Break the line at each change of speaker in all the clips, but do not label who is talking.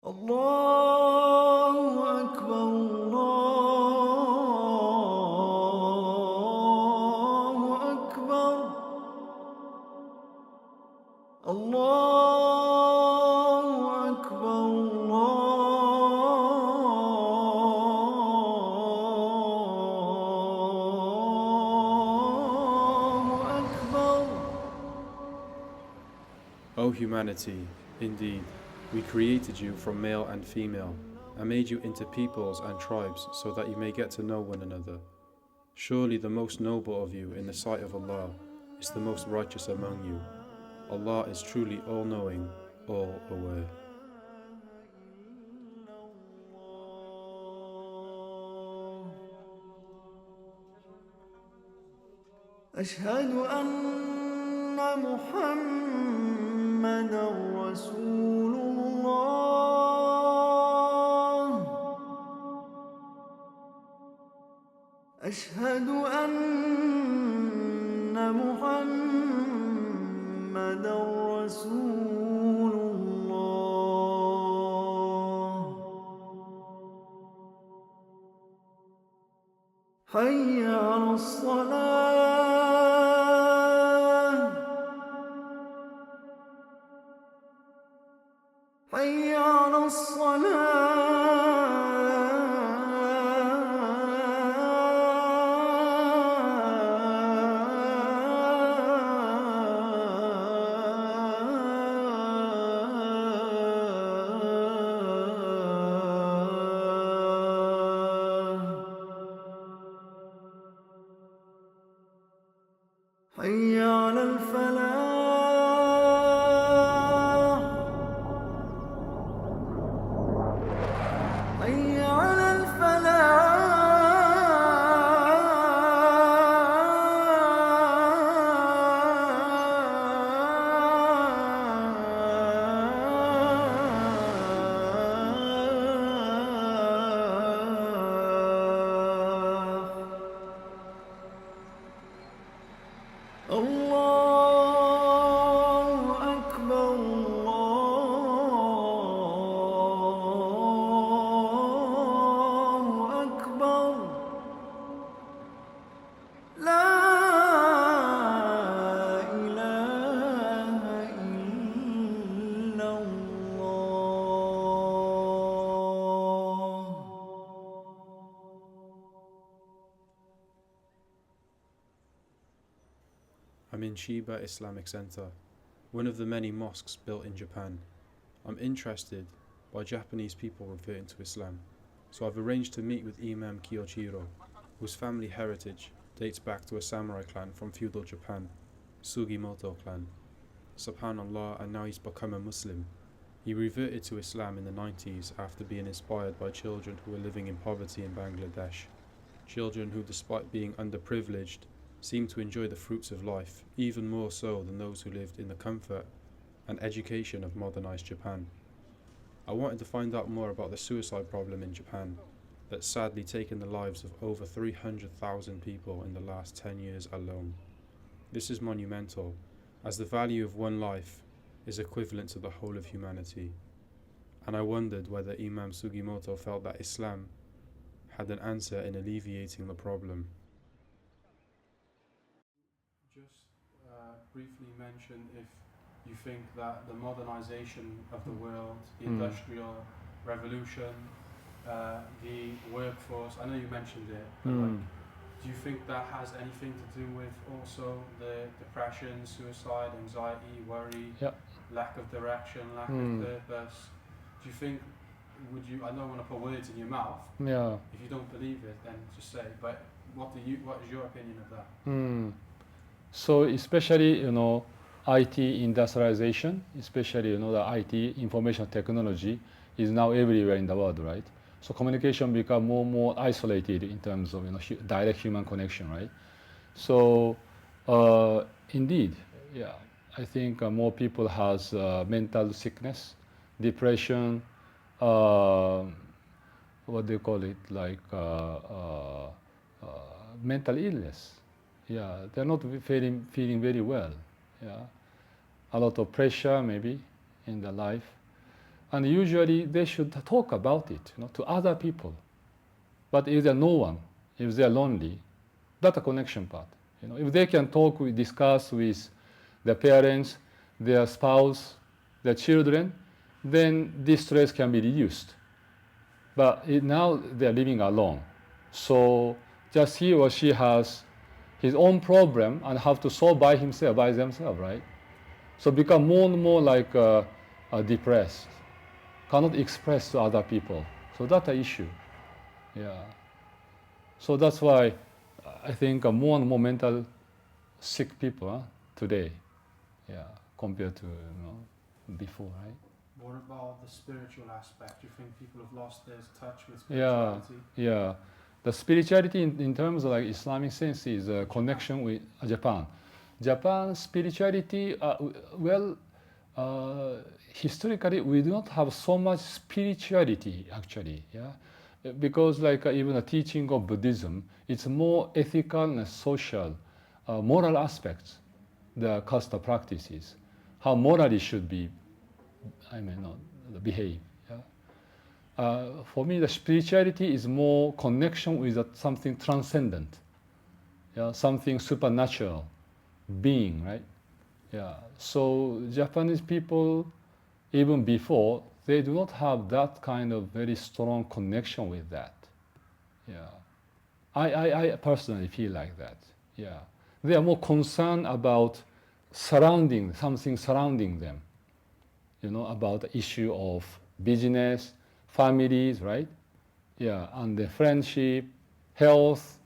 الله أكبر الله أكبر الله أكبر الله أكبر.
O humanity, indeed, we created you from male and female, and made you into peoples and tribes so that you may get to know one another. Surely the most noble of you in the sight of Allah is the most righteous among you. Allah is truly all-knowing, all-aware.
أشهد أن محمدًا رسول الله. أشهد أن محمدًا رسول الله. حي على الصلاة. حي على الصلاة. حي على الفلاح. حي على الفلاح. الله أكبر الله أكبر. لا إله إلا الله.
I'm in Shiba Islamic Center, one of the many mosques built in Japan. I'm interested by Japanese people reverting to Islam, so I've arranged to meet with Imam Kiyochiro, whose family heritage dates back to a samurai clan from feudal Japan, Sugimoto clan. Subhanallah, and now he's become a Muslim. He reverted to Islam in the 90s after being inspired by children who were living in poverty in Bangladesh. Children who, despite being underprivileged, seemed to enjoy the fruits of life, even more so than those who lived in the comfort and education of modernized Japan. I wanted to find out more about the suicide problem in Japan that's sadly taken the lives of over 300,000 people in the last 10 years alone. This is monumental, as the value of one life is equivalent to the whole of humanity. And I wondered whether Imam Sugimoto felt that Islam had an answer in alleviating the problem. Just briefly mention if you think that the modernization of the world, the industrial revolution, the workforce, I know you mentioned it, but do you think that has anything to do with also the depression, suicide, anxiety, worry, lack of direction, lack of purpose? Do you think, I don't want to put words in your mouth.
Yeah.
If you don't believe it, then just say, but what is your opinion of that?
So especially, IT industrialization, especially, the IT information technology is now everywhere in the world, right? So communication become more and more isolated in terms of, direct human connection, right? So indeed, yeah, I think more people has mental sickness, depression, what they call it, like mental illness. Yeah, they're not feeling very well. Yeah, a lot of pressure maybe in their life. And usually they should talk about it, to other people. But if there's no one, if they're lonely, that's a connection part. If they can talk, discuss with their parents, their spouse, their children, then this stress can be reduced. But now they're living alone. So just he or she has his own problem and have to solve by himself, by themselves, right? So become more and more like depressed, cannot express to other people. So that's an issue. Yeah. So that's why I think more and more mental sick people today, yeah, compared to before, right?
What about the spiritual aspect? Do you think people have lost their touch with
Yeah,
spirituality?
yeah. The spirituality in terms of like Islamic sense is a connection with Japan. Japan spirituality, historically we do not have so much spirituality actually, yeah, because like even the teaching of Buddhism, it's more ethical and social, moral aspects, the custom practices, how morally should be, behave. Yeah. For me, the spirituality is more connection with something transcendent, yeah, something supernatural, being, right? Yeah. So Japanese people, even before, they do not have that kind of very strong connection with that. Yeah. I personally feel like that. Yeah. They are more concerned about something surrounding them. About the issue of business, families, right? Yeah, and the friendship, health.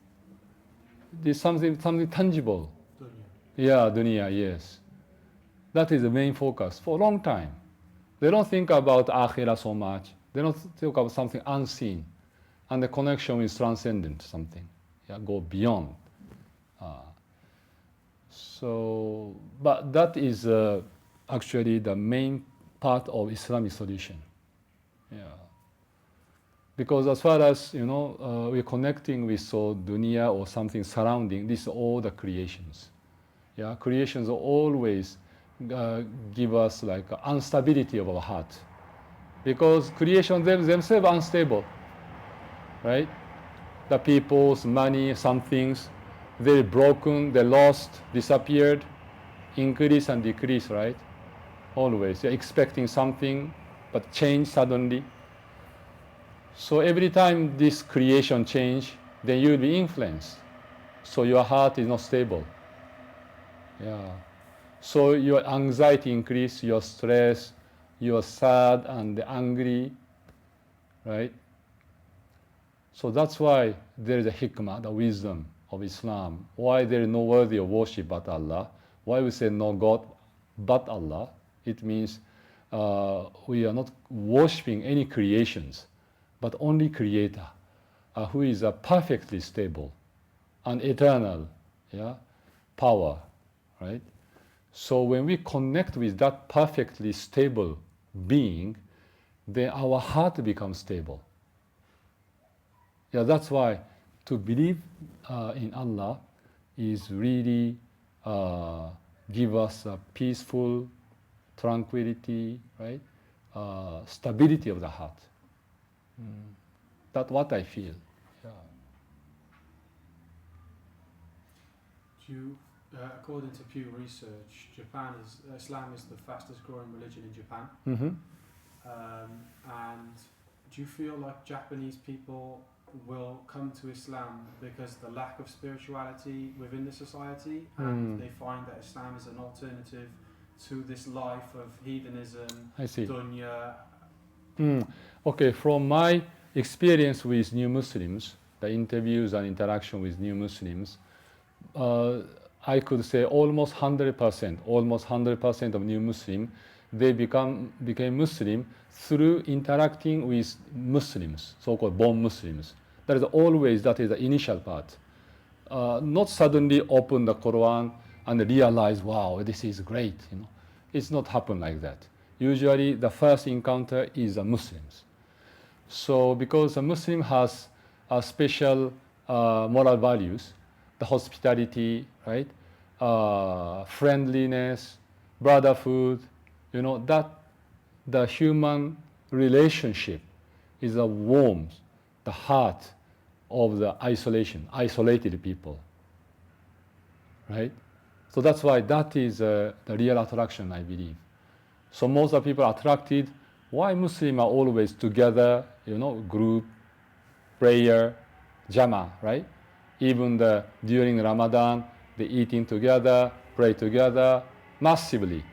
There's something tangible.
Dunya.
Yeah, dunya, yes. That is the main focus for a long time. They don't think about akhirah so much. They don't think about something unseen. And the connection is transcendent, something. Yeah, go beyond. But that is actually the main part of Islamic solution. Yeah. Because as far as, we're connecting with dunya or something surrounding, this is all the creations. Yeah, creations always give us like instability of our heart. Because creation themselves are unstable, right? The people's money, some things, they're broken, they're lost, disappeared, increase and decrease, right? Always, you're expecting something, but change suddenly. So every time this creation change, then you'll be influenced. So your heart is not stable. Yeah. So your anxiety increase, your stress, you're sad and angry, right? So that's why there is a hikmah, the wisdom of Islam. Why there is no worthy of worship but Allah. Why we say no God but Allah. It means we are not worshipping any creations, but only Creator, who is a perfectly stable and eternal, yeah, power, right? So when we connect with that perfectly stable being, then our heart becomes stable. Yeah, that's why to believe in Allah is really give us a peaceful tranquility, right? Stability of the heart. That's what I feel. Yeah.
According to Pew Research, Islam is the fastest growing religion in Japan.
Mm-hmm.
And do you feel like Japanese people will come to Islam because the lack of spirituality within the society, and they find that Islam is an alternative to this life of hedonism,
I see.
dunya?
Okay, from my experience with new Muslims, the interviews and interaction with new Muslims, I could say almost 100% of new Muslim, they became Muslim through interacting with Muslims, so-called born Muslims. That is the initial part. Not suddenly open the Quran and realize, wow, this is great. It's not happen like that. Usually the first encounter is the Muslims. So because a Muslim has a special moral values, the hospitality, right? Friendliness, brotherhood, that the human relationship is a warmth, the heart of the isolated people, right? So that's why that is the real attraction, I believe. So most of the people are attracted. Why Muslims are always together, group, prayer, jama, right? Even during Ramadan, they eating together, pray together, massively,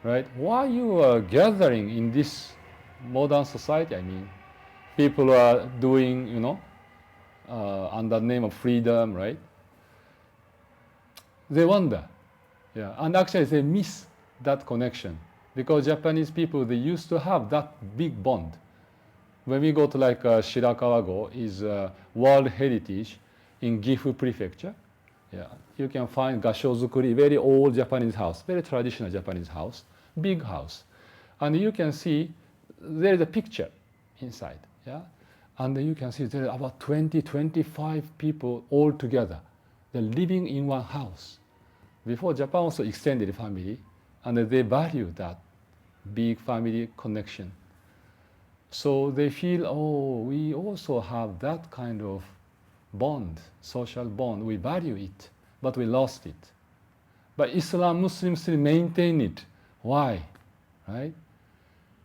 right? Why you are gathering in this modern society? I mean, people are doing, under the name of freedom, right? They wonder, yeah, and actually they miss that connection because Japanese people, they used to have that big bond. When we go to like Shirakawa-go is World Heritage in Gifu Prefecture. Yeah, you can find gashozukuri, very old Japanese house, very traditional Japanese house, big house, and you can see there is a picture inside. Yeah, and you can see there are about 20-25 people all together. They're living in one house. Before, Japan also extended family, and they value that big family connection. So they feel, oh, we also have that kind of bond, social bond. We value it, but we lost it. But Islam, Muslims still maintain it. Why? Right?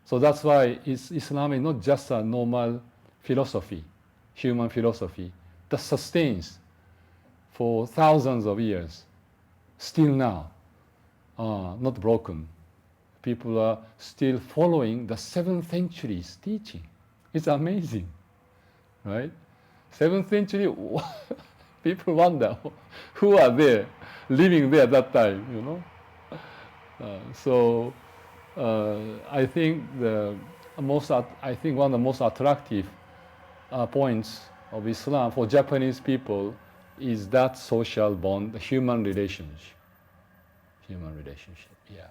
So that's why Islam is not just a normal philosophy, human philosophy, that sustains for thousands of years, still now, not broken. People are still following the 7th century's teaching. It's amazing, right? 7th century, people wonder who are there, living there at that time, So I think one of the most attractive points of Islam for Japanese people is that social bond, the human relationship. Human relationship, yeah.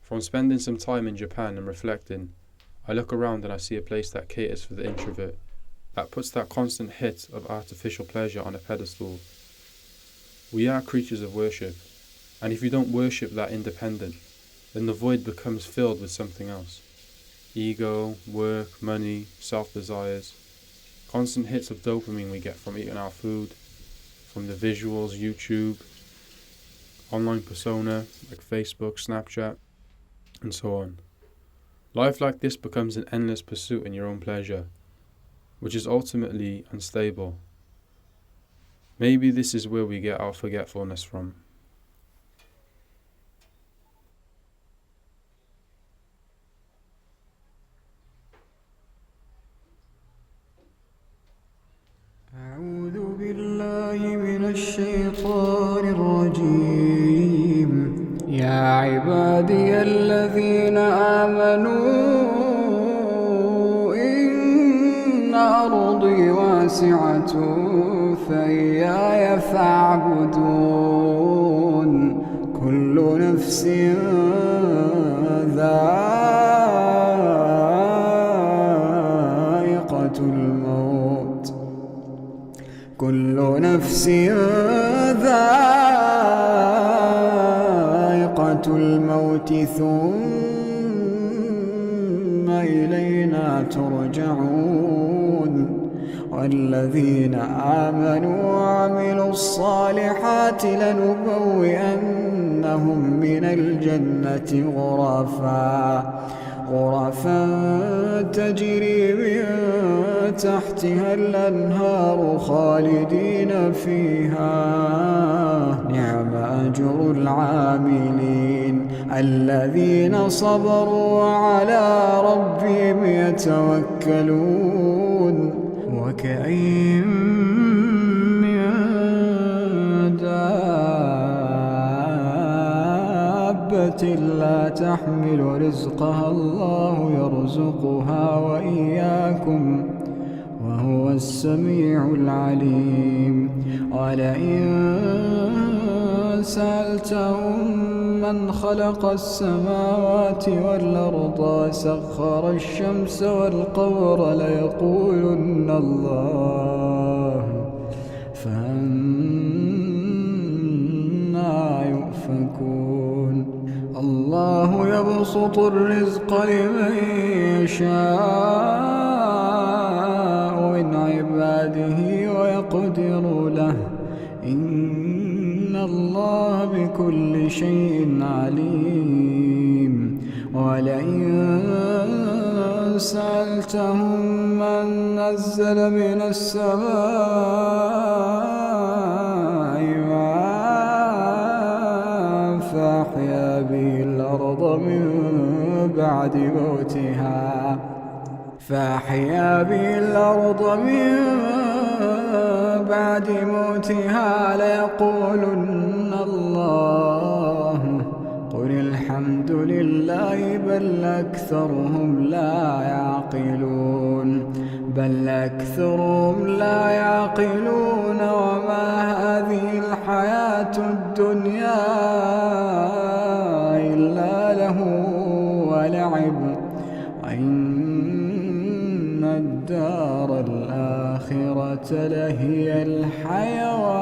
From spending some time in Japan and reflecting, I look around and I see a place that caters for the introvert, that puts that constant hit of artificial pleasure on a pedestal. We are creatures of worship, and if you don't worship that independent, then the void becomes filled with something else. Ego, work, money, self-desires, constant hits of dopamine we get from eating our food, from the visuals, YouTube, online persona like Facebook, Snapchat, and so on. Life like this becomes an endless pursuit in your own pleasure, which is ultimately unstable. Maybe this is where we get our forgetfulness from.
أعوذ بالله من الشيطان الرجيم يا عبادي الذين آمنوا إن أرضي واسعة فإياي فاعبدون كل نفس ذائقة الموت كل نفس ذائقة الموت ثم إلينا ترجعون والذين آمنوا وعملوا الصالحات لنبوئنهم من الجنة غرفا تجري من تحتها الأنهار خالدين فيها نعم أجر العاملين الذين صبروا وعلى ربهم يتوكلون وكأين من دابة لا تحمل رزقها الله يرزقها وإياكم وهو السميع العليم ولئن سألتهم من خلق السماوات والأرض وسخر الشمس والقمر ليقولن الله فأنا يؤفكون الله يبسط الرزق لمن يشاء من عباده ويقدر له إن الله بكل شيء عليم ولئن سألتهم من نزل من السماء ماء فأحيا به الأرض من بعد موتها ليقولن الله قل الحمد لله بل أكثرهم لا يعقلون وما هذه الحياة الدنيا إلا له ولعب وإن الدار الآخرة لهي الحيوان